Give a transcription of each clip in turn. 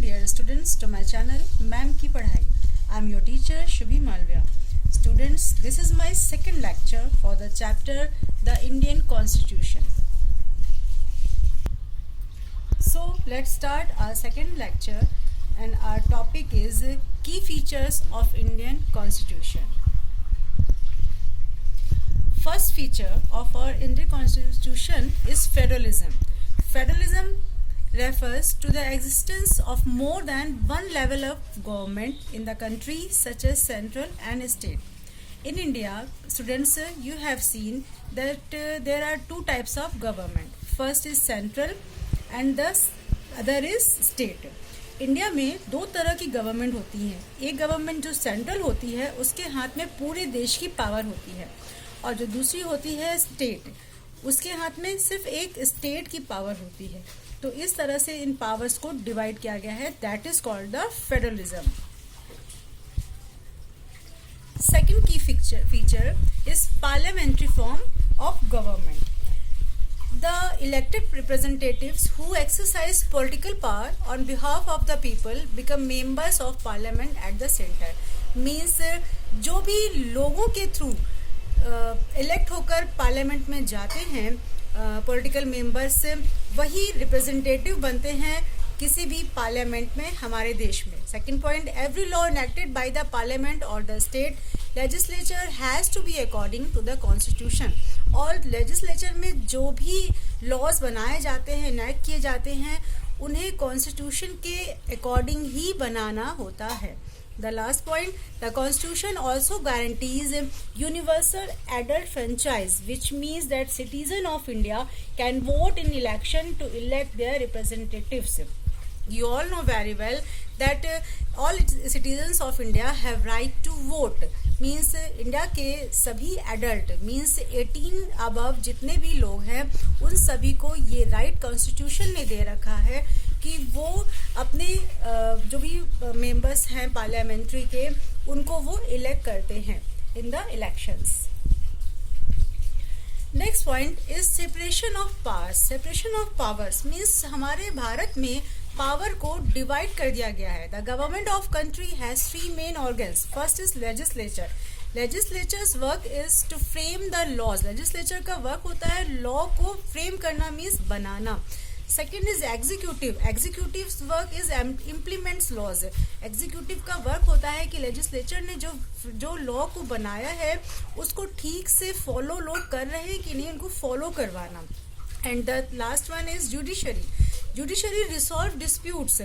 dear students to my channel Ma'am की पढ़ाई. I am your teacher Shubhi Malvia. Students, this is my second lecture for the chapter The Indian Constitution. So let's start our second lecture and our topic is key features of Indian Constitution. First feature of our Indian Constitution is federalism. Federalism refers to the existence of more than one level of government in the country, such as central and state. In India, students, you have seen that there are two types of government. First is central and the other is state. India में दो तरह की government होती है. एक government जो central होती है उसके हाथ में पूरे देश की पावर होती है, और जो दूसरी होती है स्टेट, उसके हाथ में सिर्फ एक स्टेट की पावर होती है. तो इस तरह से इन पावर्स को डिवाइड किया गया है. That is called the federalism. Second की feature is parliamentary form of government. The elected representatives who exercise political power on behalf of the people become members of parliament at the center. Means जो भी लोगों के through elect होकर parliament में जाते हैं political members, वही representative बनते हैं किसी भी पार्लियामेंट में हमारे देश में. Second point, every law enacted by the parliament और the state legislature has to be according to the constitution. और लेजिस्लेचर में जो भी लॉज बनाए जाते हैं, इनेक्ट किए जाते हैं, उन्हें कॉन्स्टिट्यूशन के अकॉर्डिंग ही बनाना होता है. The last point, the Constitution also guarantees universal adult franchise, which means that citizens of India can vote in election to elect their representatives. You all know very well that all citizens of India have right to vote. Means India के सभी adult means 18 above जितने भी लोग हैं उन सभी को ये राइट कॉन्स्टिट्यूशन ने दे रखा है कि वो अपने जो भी मेंबर्स हैं पार्लियामेंट्री के, उनको वो इलेक्ट करते हैं in the elections. Next point is separation of powers. Separation of powers means हमारे भारत में पावर को डिवाइड कर दिया गया है. The government of country has three main organs. First is legislature. Legislature's work is to frame the laws. Legislature का work होता है लॉ को फ्रेम करना, मीन्स बनाना. Second is executive. Executive work is implements laws. Executive का work होता है कि लेजिस्लेचर ने जो लॉ को बनाया है उसको ठीक से फॉलो लोग कर रहे हैं कि नहीं, उनको फॉलो करवाना. And the last one is judiciary. Judiciary resolve disputes.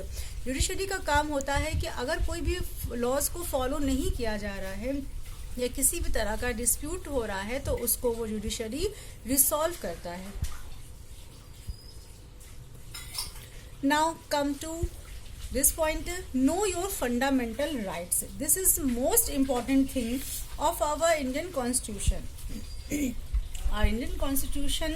Judiciary का काम होता है कि अगर कोई भी लॉज को फॉलो नहीं किया जा रहा है या किसी भी तरह का डिस्प्यूट हो रहा है तो उसको वो जुडिशरी रिसॉल्व करता है. Now come to this point, know your fundamental rights. This is most important thing of our Indian Constitution. Our Indian Constitution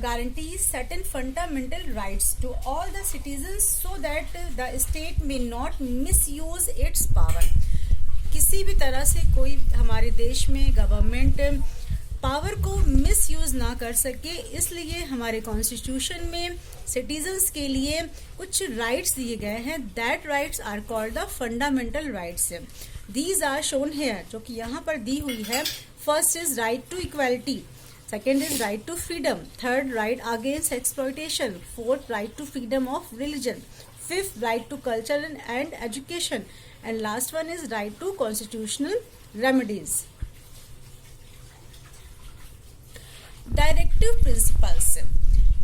guarantees certain fundamental rights to all the citizens so that the state may not misuse its power. किसी भी तरह से कोई हमारे देश में government power को misuse ना कर सके, इसलिए हमारे कॉन्स्टिट्यूशन में सिटीजन्स के लिए कुछ राइट्स दिए गए हैं. That rights are called the fundamental rights. These are shown here, जो कि यहाँ पर दी हुई है. First is right to equality. Second is right to freedom. Third, right against exploitation. Fourth, right to freedom of religion. Fifth, right to culture and education. And last one is right to constitutional remedies. Directive principles.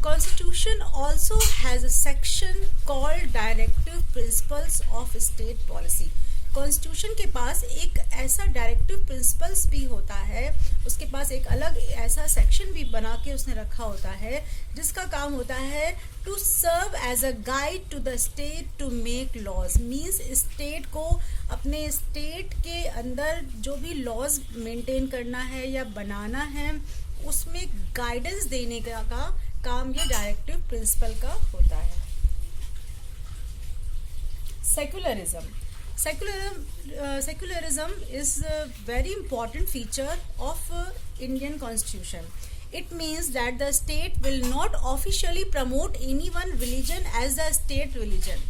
Constitution also has a section called Directive Principles of State Policy. Constitution के पास एक ऐसा directive principles भी होता है, उसके पास एक अलग ऐसा सेक्शन भी बना के उसने रखा होता है जिसका काम होता है to serve as a guide to the state to make laws. Means state को अपने स्टेट के अंदर जो भी लॉज मेंटेन करना है या बनाना है उसमें गाइडेंस देने का काम ये डायरेक्टिव प्रिंसिपल का होता है. Secularism. Secularism is a very important feature of Indian Constitution. It means that the state will not officially promote any one religion as the state religion.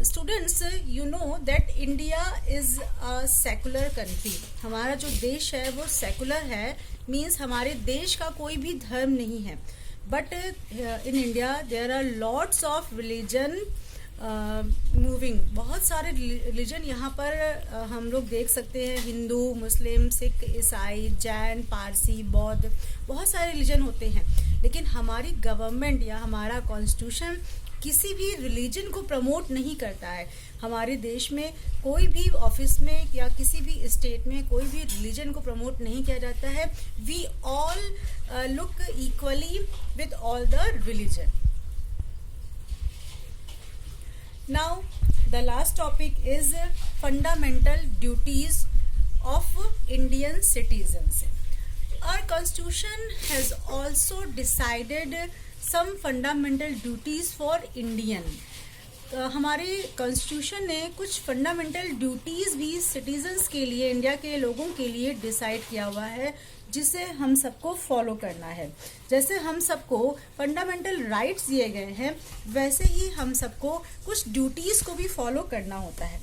Students, you know that India is a secular country. हमारा जो देश है वो secular है, means हमारे देश का कोई भी धर्म नहीं है. But in India there are lots of religion moving. बहुत सारे रिलीजन यहाँ पर हम लोग देख सकते हैं. हिंदू, मुस्लिम, सिख, ईसाई, जैन, पारसी, बौद्ध, बहुत सारे रिलीजन होते हैं. लेकिन हमारी गवर्नमेंट या हमारा कॉन्स्टिट्यूशन किसी भी रिलीजन को प्रमोट नहीं करता है. हमारे देश में कोई भी ऑफिस में या किसी भी स्टेट में कोई भी रिलीजन को प्रमोट नहीं किया जाता है. We all look equally with all the religion. Now, the last topic is fundamental duties of Indian citizens. Our constitution has also decided some fundamental duties for Indian. हमारे constitution ने कुछ fundamental duties भी citizens के लिए, India के लोगों के लिए डिसाइड किया हुआ है, जिसे हम सबको फॉलो करना है. जैसे हम सबको फंडामेंटल राइट्स दिए गए हैं, वैसे ही हम सबको कुछ ड्यूटीज़ को भी फॉलो करना होता है.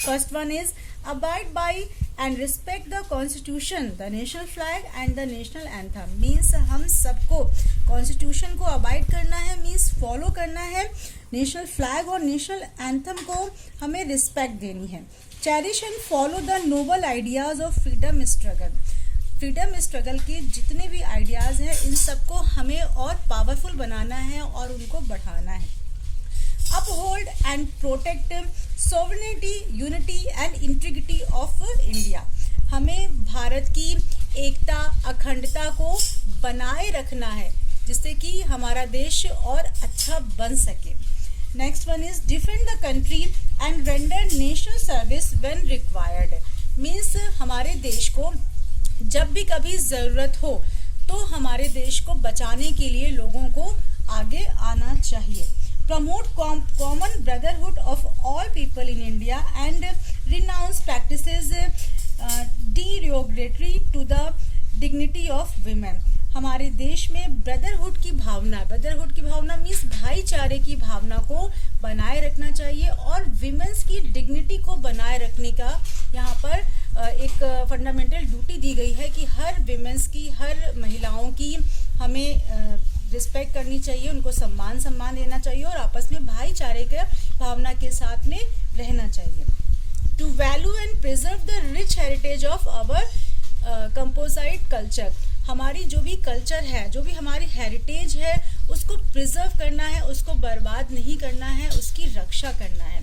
First one is abide by and respect the constitution, the national flag and the national anthem. Means हम सबको कॉन्स्टिट्यूशन को अबाइड करना है, मीन्स फॉलो करना है. नेशनल फ्लैग और नेशनल एंथम को हमें रिस्पेक्ट देनी है. Cherish and follow the noble ideas of freedom struggle. Freedom struggle के जितने भी आइडियाज़ हैं, इन सबको हमें और पावरफुल बनाना है और उनको बढ़ाना है. Uphold and protect sovereignty, unity and integrity of India. हमें भारत की एकता, अखंडता को बनाए रखना है, जिससे कि हमारा देश और अच्छा बन सके. Next one is defend the country and render national service when required. Means हमारे देश को जब भी कभी ज़रूरत हो तो हमारे देश को बचाने के लिए लोगों को आगे आना चाहिए. Promote common brotherhood of all people in India and renounce practices derogatory to the dignity of women. हमारे देश में ब्रदरहुड की भावना मीन्स भाईचारे की भावना को बनाए रखना चाहिए और विमेंस की डिग्निटी को बनाए रखने का यहाँ पर एक फंडामेंटल ड्यूटी दी गई है कि हर विमेंस की, हर महिलाओं की हमें रिस्पेक्ट करनी चाहिए, उनको सम्मान देना चाहिए और आपस में भाईचारे के भावना के साथ में रहना चाहिए. To value and preserve the rich heritage of our composite culture. हमारी जो भी कल्चर है, जो भी हमारी हेरिटेज है, उसको प्रिजर्व करना है, उसको बर्बाद नहीं करना है, उसकी रक्षा करना है.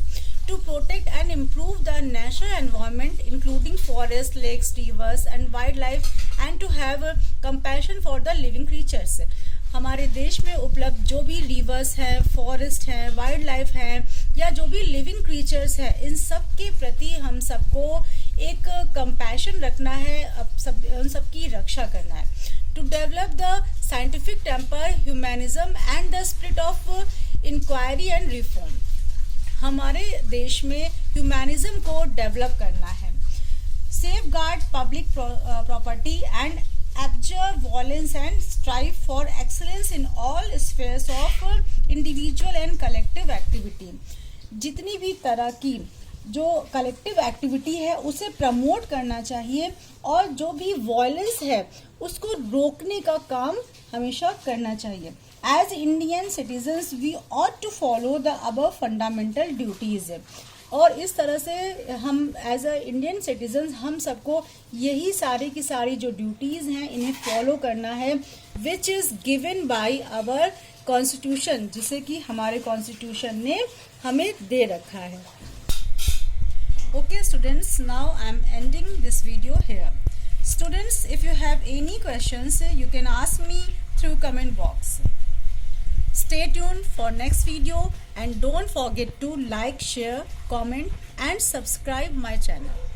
To protect and improve the natural environment including forests, lakes, rivers and wildlife and to have compassion for the living creatures. हमारे देश में उपलब्ध जो भी रिवर्स हैं, फॉरेस्ट हैं, वाइल्ड लाइफ हैं या जो भी लिविंग क्रीचर्स हैं, इन सब के प्रति हम सबको एक कंपैशन रखना है, उन सब की रक्षा करना है. To develop the scientific temper, humanism and the spirit of inquiry and reform. हमारे देश में ह्यूमैनिज्म को डेवलप करना है. Safeguard public property and abjure violence and strive for excellence in all spheres of individual and collective activity. जितनी भी तरह की जो कलेक्टिव एक्टिविटी है उसे प्रमोट करना चाहिए और जो भी वॉयलेंस है उसको रोकने का काम हमेशा करना चाहिए. As Indian citizens we ought to follow the above fundamental duties. और इस तरह से हम एज अ इंडियन सिटीजन्स हम सबको यही सारी की सारी जो ड्यूटीज़ हैं इन्हें फॉलो करना है, which is given by our constitution, जिसे कि हमारे कॉन्स्टिट्यूशन ने हमें दे रखा है. Okay students, now I am ending this video here. Students, if you have any questions, you can ask me through comment box. Stay tuned for next video and don't forget to like, share, comment and subscribe my channel.